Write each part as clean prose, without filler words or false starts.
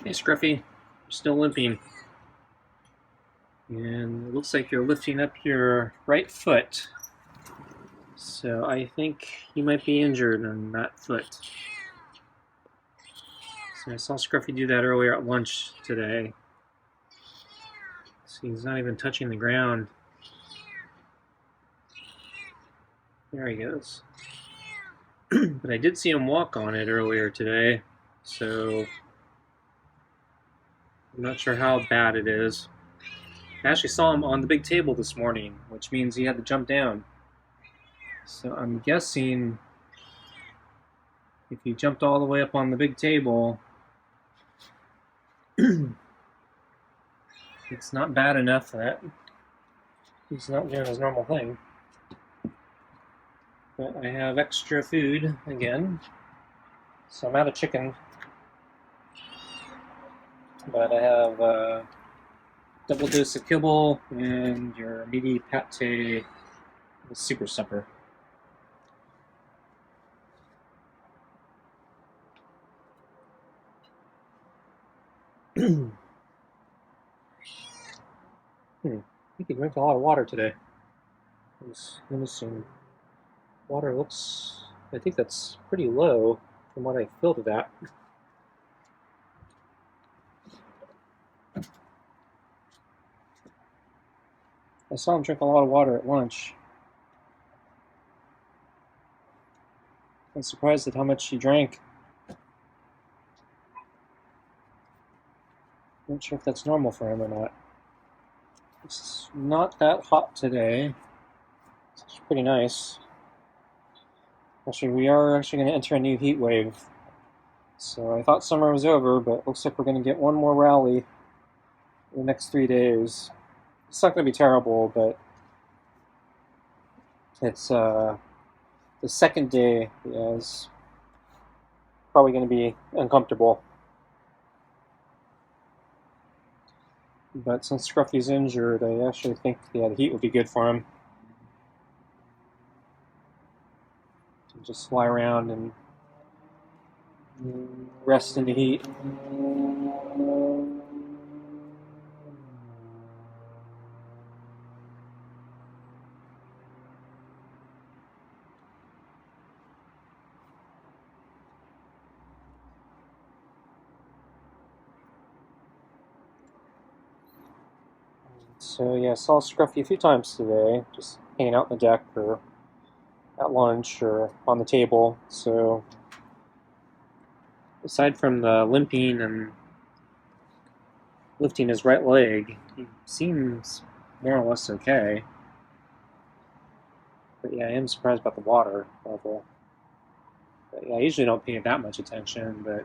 Hey Scruffy, you're still limping. And it looks like you're lifting up your right foot. So I think you might be injured on that foot. So I saw Scruffy do that earlier at lunch today. So he's not even touching the ground. There he goes. But I did see him walk on it earlier today. So I'm not sure how bad it is. I actually saw him on the big table this morning, which means he had to jump down. So I'm guessing if he jumped all the way up on the big table, it's not bad enough that he's not doing his normal thing. But I have extra food again, so I'm out of chicken. But I have a double dose of kibble and your meaty pate super supper. I think you drank a lot of water today. Let me see. Water looks, I think that's pretty low from what I filled it at. I saw him drink a lot of water at lunch. I'm surprised at how much he drank. Not sure if that's normal for him or not. It's not that hot today. It's pretty nice. Actually, we are actually going to enter a new heat wave. So I thought summer was over, but it looks like we're going to get one more rally in the next 3 days. It's not going to be terrible, but it's the second day is probably going to be uncomfortable. But since Scruffy's injured, I actually think the heat would be good for him. To just fly around and rest in the heat. So yeah, I saw Scruffy a few times today, just hanging out on the deck or at lunch or on the table. So aside from the limping and lifting his right leg, he seems more or less okay. But yeah, I am surprised about the water level. But yeah, I usually don't pay that much attention, but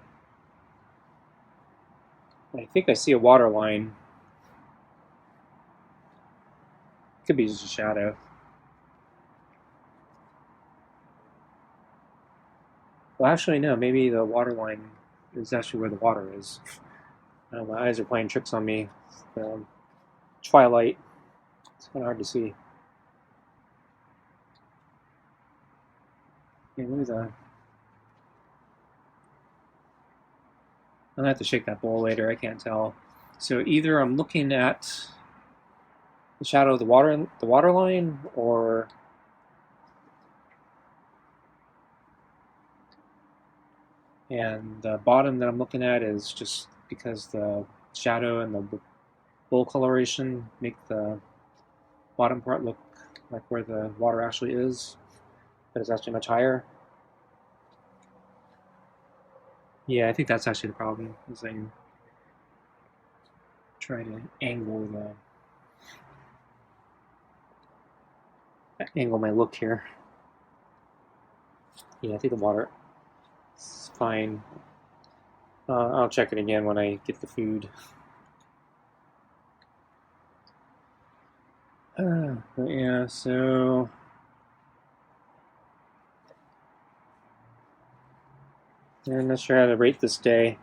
I think I see a water line. Could be just a shadow. Well, actually, no. Maybe the water line is actually where the water is. My eyes are playing tricks on me. Twilight. It's kind of hard to see. Yeah, maybe the. I'm gonna have to shake that bowl later. I can't tell. So either I'm looking at the shadow of the water line, or and the bottom that I'm looking at is just because the shadow and the bowl coloration make the bottom part look like where the water actually is, but it's actually much higher. Yeah, I think that's actually the problem. Is I try to angle my look here. Yeah, I think the water is fine. I'll check it again when I get the food. But yeah, so I'm not sure how to rate this day.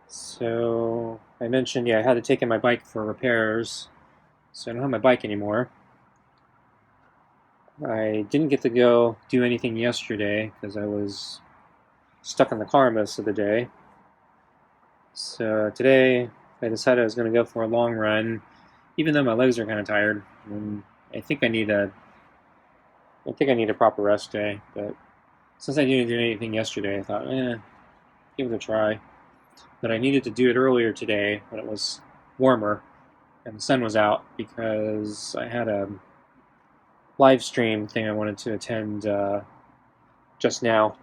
So I mentioned, yeah, I had to take in my bike for repairs, so I don't have my bike anymore. I didn't get to go do anything yesterday because I was stuck in the car most of the day. So today I decided I was going to go for a long run, even though my legs are kind of tired. And I think I think I need a proper rest day. But since I didn't do anything yesterday, I thought, give it a try. But I needed to do it earlier today when it was warmer and the sun was out because I had a live stream thing I wanted to attend just now,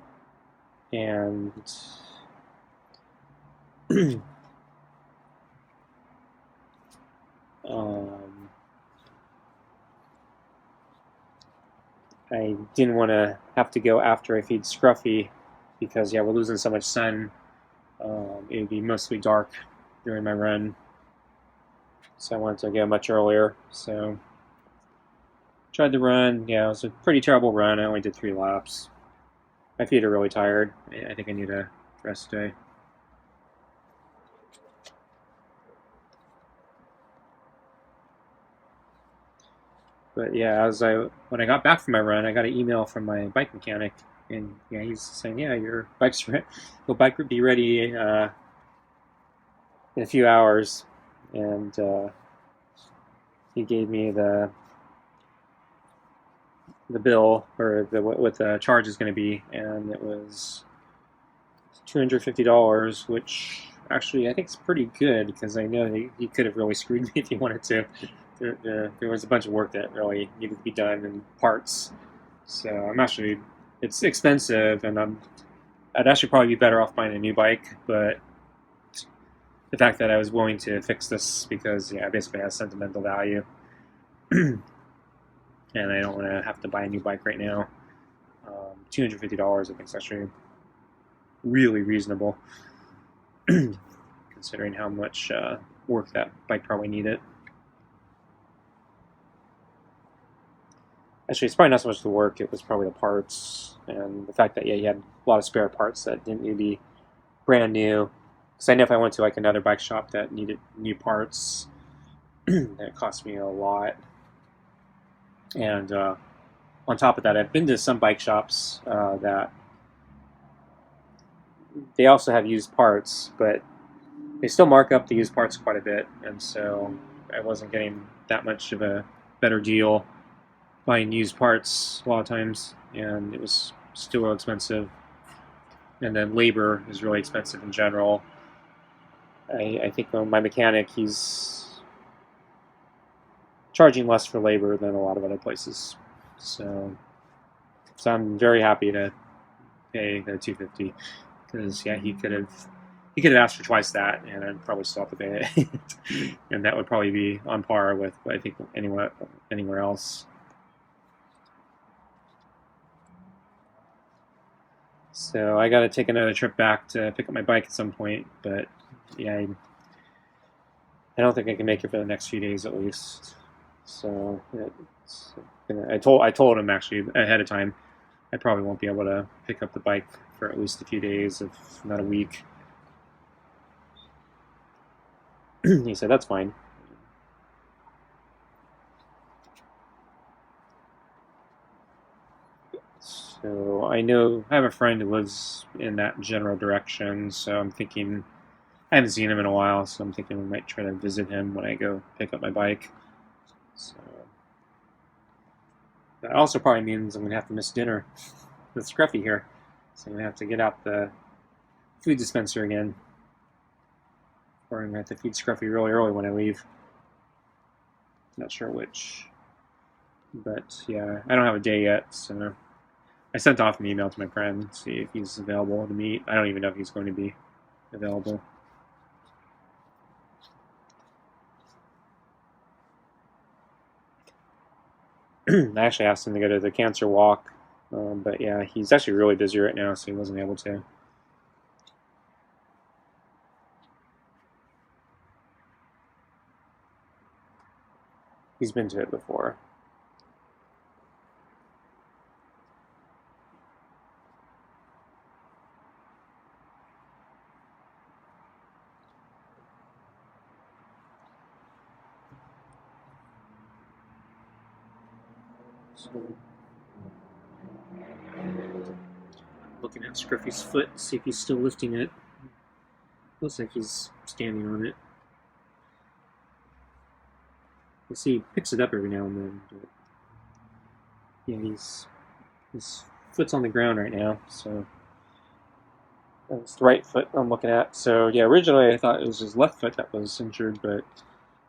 and um, I didn't want to have to go after I feed Scruffy because we're losing so much sun. It would be mostly dark during my run, so I wanted to go much earlier. So tried to run. Yeah, it was a pretty terrible run. I only did 3 laps. My feet are really tired. I think I need a rest day. But yeah, when I got back from my run, I got an email from my bike mechanic, and he's saying, your your bike would be ready in a few hours, and he gave me the bill or what the charge is going to be, and it was $250, which actually I think is pretty good because I know he could have really screwed me if he wanted to. There was a bunch of work that really needed to be done and parts, so it's expensive, and I'd actually probably be better off buying a new bike, but the fact that I was willing to fix this because it basically has sentimental value, and I don't want to have to buy a new bike right now. $250 I think is actually really reasonable considering how much work that bike probably needed. Actually, it's probably not so much the work, it was probably the parts and the fact that he had a lot of spare parts that didn't need to be brand new. Because I know if I went to like another bike shop that needed new parts, that cost me a lot. And on top of that, I've been to some bike shops that they also have used parts, but they still mark up the used parts quite a bit, and so I wasn't getting that much of a better deal buying used parts a lot of times, and it was still real expensive. And then labor is really expensive in general. I think my mechanic, he's charging less for labor than a lot of other places. So I'm very happy to pay the $250 because he could have asked for twice that, and I'd probably still have to pay it, and that would probably be on par with I think anywhere else. So I got to take another trip back to pick up my bike at some point, but I don't think I can make it for the next few days at least. So I told him actually ahead of time I probably won't be able to pick up the bike for at least a few days, if not a week. He said that's fine. So I have a friend who lives in that general direction, so I'm thinking I haven't seen him in a while, so I'm thinking we might try to visit him when I go pick up my bike. So that also probably means I'm gonna have to miss dinner with Scruffy here. So I'm gonna have to get out the food dispenser again, or I'm gonna have to feed Scruffy really early when I leave. Not sure which, but yeah, I don't have a day yet, so I sent off an email to my friend to see if he's available to meet. I don't even know if he's going to be available. I actually asked him to go to the cancer walk, but yeah, he's actually really busy right now, so he wasn't able to. He's been to it before. So Looking at Scruffy's foot, see if he's still lifting it. Looks like he's standing on it. You see, he picks it up every now and then. But yeah, his foot's on the ground right now, so that's the right foot I'm looking at. So yeah, originally I thought it was his left foot that was injured, but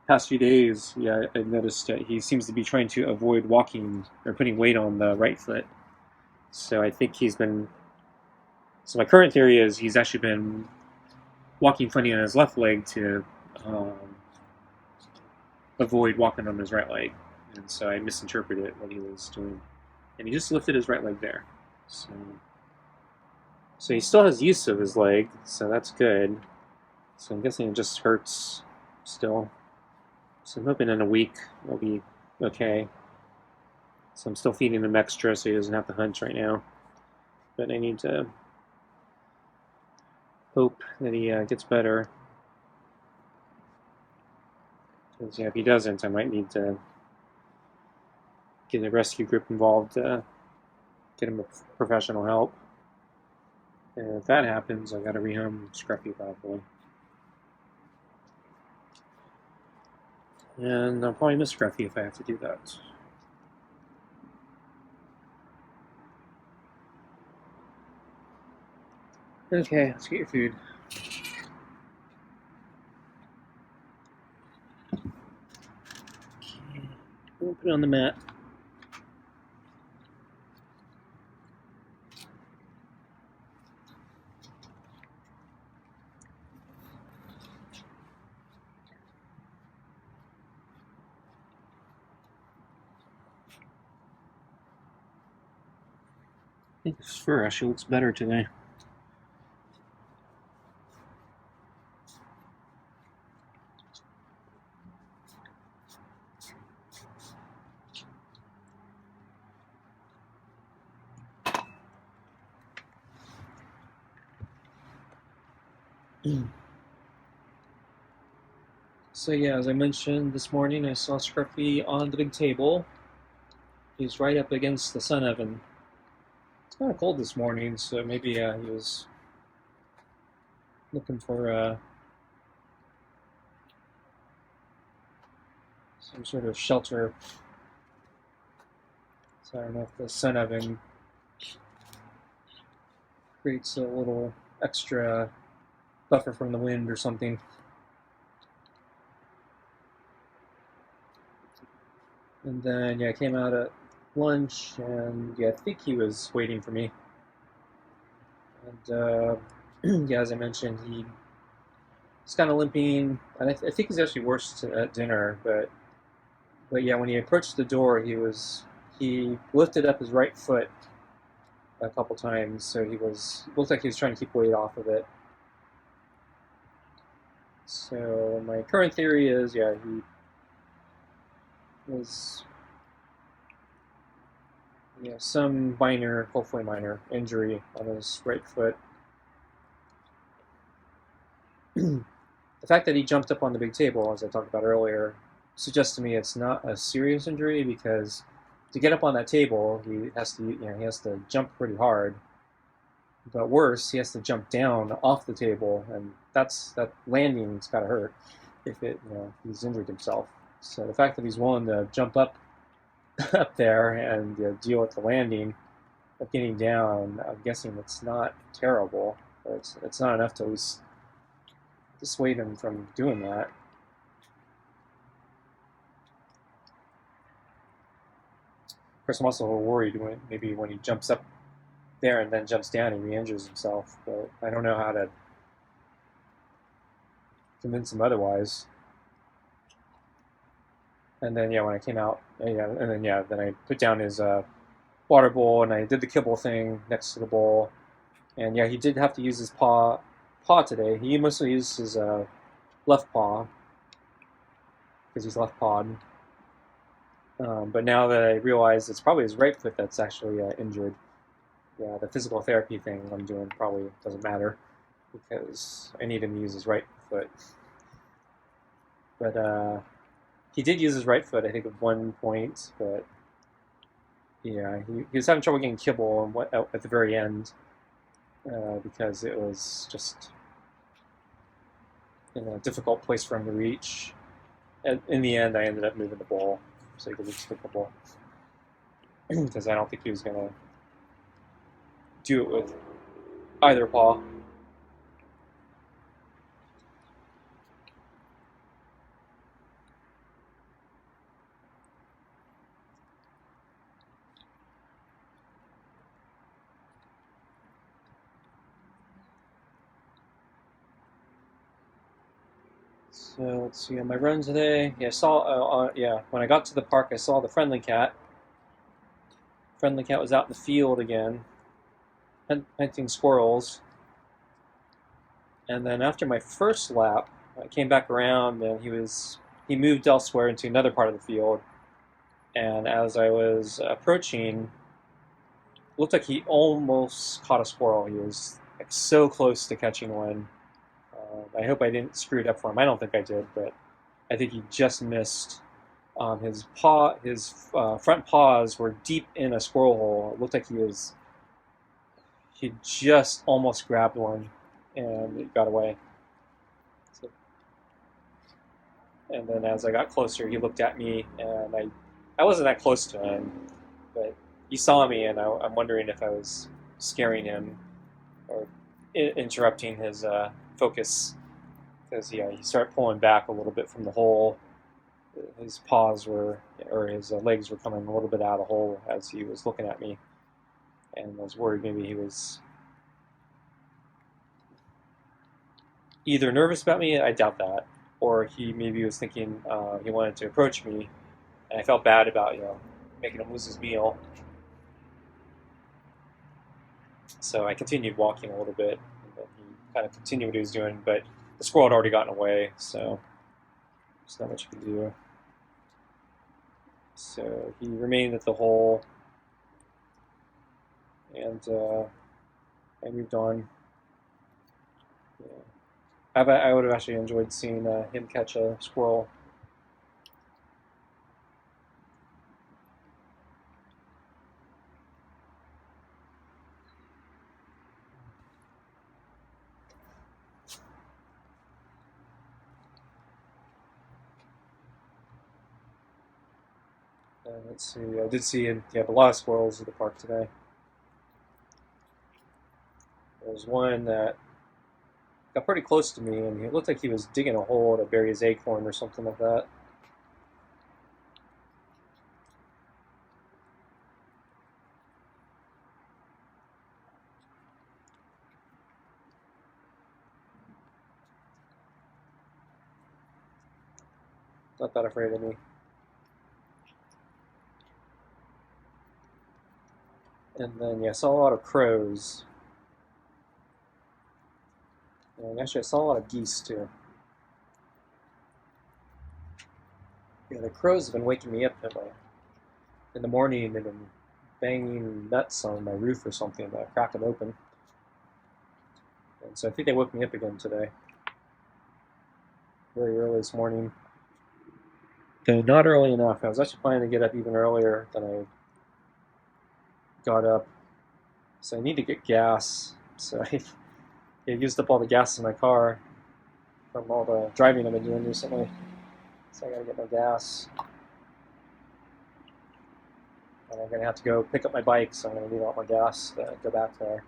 past few days, yeah, I noticed that he seems to be trying to avoid walking or putting weight on the right foot. So I think he's been. So my current theory is he's actually been walking funny on his left leg to um, avoid walking on his right leg, and so I misinterpreted what he was doing, and he just lifted his right leg there. So he still has use of his leg, so that's good. So I'm guessing it just hurts still. So I'm hoping in a week it'll be okay. So I'm still feeding him extra so he doesn't have to hunch right now. But I need to hope that he gets better. Because yeah, if he doesn't, I might need to get a rescue group involved to get him professional help. And if that happens, I gotta rehome Scruffy probably. And I'll probably miss Scruffy if I have to do that. Okay, let's get your food. Okay, we'll put it on the mat. I think his fur actually looks better today. So yeah, as I mentioned this morning, I saw Scruffy on the big table. He's right up against the sun oven. It's kind of cold this morning, so maybe he was looking for some sort of shelter. So I don't know if the sun oven creates a little extra buffer from the wind or something. And then yeah, I came out at lunch, and yeah, I think he was waiting for me. And yeah, as I mentioned, he's kind of limping, and I think he's actually worse at dinner. But yeah, when he approached the door, he lifted up his right foot a couple times, so looked like he was trying to keep weight off of it. So my current theory is, yeah, he was, some minor, hopefully minor, injury on his right foot. The fact that he jumped up on the big table, as I talked about earlier, suggests to me it's not a serious injury, because to get up on that table, he has to jump pretty hard. But worse, he has to jump down off the table, and that landing's got to hurt if he's injured himself. So the fact that he's willing to jump up there and deal with the landing of getting down, I'm guessing it's not terrible, but it's not enough to at least dissuade him from doing that. Of course, I'm also a little worried maybe when he jumps up there and then jumps down, he re-injures himself. But I don't know how to convince him otherwise. And then when I came out, then I put down his water bowl, and I did the kibble thing next to the bowl. And yeah, he did have to use his paw today. He mostly used his left paw because he's left-pawed. But now that I realize it's probably his right foot that's actually injured, yeah, the physical therapy thing I'm doing probably doesn't matter because I need him to use his right foot. But he did use his right foot, I think, at one point, but Yeah, he was having trouble getting kibble at the very end because it was just in a difficult place for him to reach. And in the end, I ended up moving the ball so he could reach the kibble because I don't think he was going to do it with either paw. So let's see on my run today. Yeah, I saw. Yeah, when I got to the park, I saw the friendly cat. Friendly cat was out in the field again, hunting squirrels. And then after my first lap, I came back around and he moved elsewhere into another part of the field. And as I was approaching, it looked like he almost caught a squirrel. He was like so close to catching one. I hope I didn't screw it up for him. I don't think I did, but I think he just missed. His front paws were deep in a squirrel hole. It looked like he just almost grabbed one, and it got away. So, and then as I got closer, he looked at me, and I wasn't that close to him, but he saw me, and I'm wondering if I was scaring him or interrupting his focus because he started pulling back a little bit from the hole. His legs were coming a little bit out of the hole as he was looking at me, and I was worried maybe he was either nervous about me. I doubt that, or he maybe was thinking he wanted to approach me, and I felt bad about making him lose his meal. So I continued walking a little bit, and he kind of continued what he was doing, but the squirrel had already gotten away, so there's not much you can do. So he remained at the hole, and I moved on. Yeah. I would have actually enjoyed seeing him catch a squirrel. Let's see. I did see him. He had a lot of squirrels at the park today. There was one that got pretty close to me, and he looked like he was digging a hole to bury his acorn or something like that. Not that afraid of me. And then, yeah, I saw a lot of crows. And actually, I saw a lot of geese, too. Yeah, the crows have been waking me up in the morning. They've been banging nuts on my roof or something to crack them open. And so I think they woke me up again today. Very early this morning. Though not early enough. I was actually planning to get up even earlier than I got up. So I need to get gas. So I used up all the gas in my car from all the driving I've been doing recently. So I gotta get my gas. And I'm gonna have to go pick up my bike, so I'm gonna need all my gas to go back there.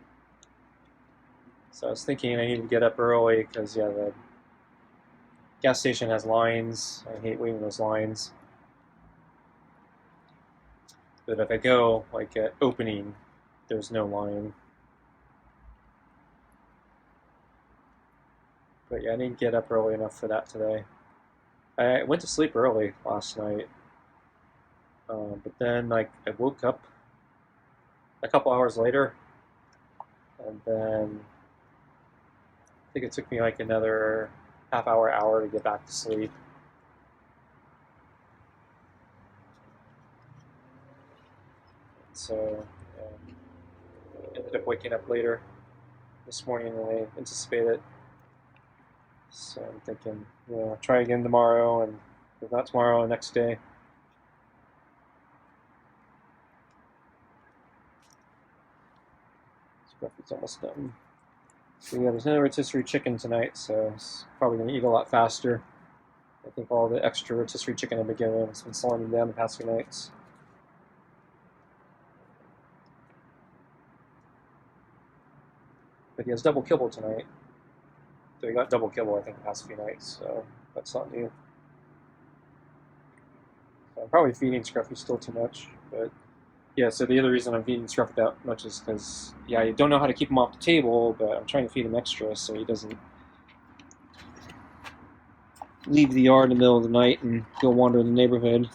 So I was thinking I need to get up early because the gas station has lines. I hate waiting those lines. But if I go like at opening, there's no line. But yeah, I didn't get up early enough for that today. I went to sleep early last night, but then like I woke up a couple hours later, and then I think it took me like another half hour to get back to sleep. So I ended up waking up later this morning than I anticipated. So I'm thinking, try again tomorrow, and if not tomorrow, the next day. Scruffy's almost done. So yeah, there's no rotisserie chicken tonight, so it's probably going to eat a lot faster. I think all the extra rotisserie chicken I've been given has been slowing him down the past few nights. But he has double kibble tonight. So he got double kibble, I think, the past few nights, so that's not new. So I'm probably feeding Scruffy still too much, but yeah, so the other reason I'm feeding Scruffy that much is because, yeah, I don't know how to keep him off the table, but I'm trying to feed him extra so he doesn't leave the yard in the middle of the night and go wander the neighborhood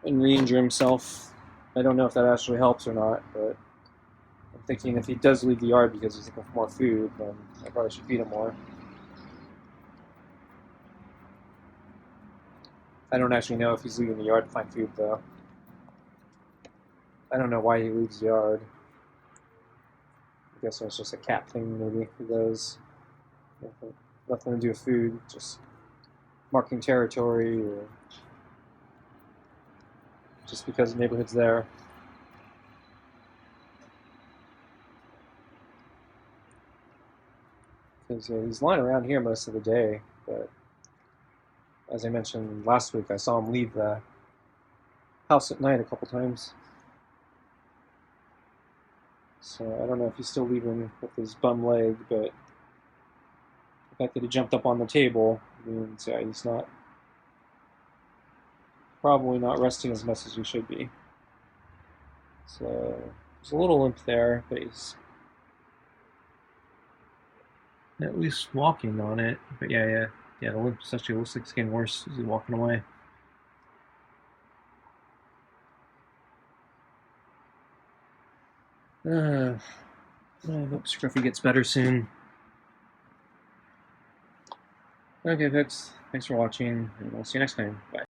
and re-injure himself. I don't know if that actually helps or not, but I'm thinking if he does leave the yard because he's looking for more food, then I probably should feed him more. I don't actually know if he's leaving the yard to find food, though. I don't know why he leaves the yard. I guess it's just a cat thing, maybe. He does. Nothing to do with food, just marking territory, or just because the neighborhood's there. Because he's lying around here most of the day, but as I mentioned last week, I saw him leave the house at night a couple times. So I don't know if he's still leaving with his bum leg, but the fact that he jumped up on the table means he's probably not resting as much as he should be. So there's a little limp there, but he's at least walking on it. But yeah, the limp actually looks like it's getting worse as he's walking away. I hope Scruffy gets better soon. Okay, folks. Thanks for watching, and we'll see you next time. Bye.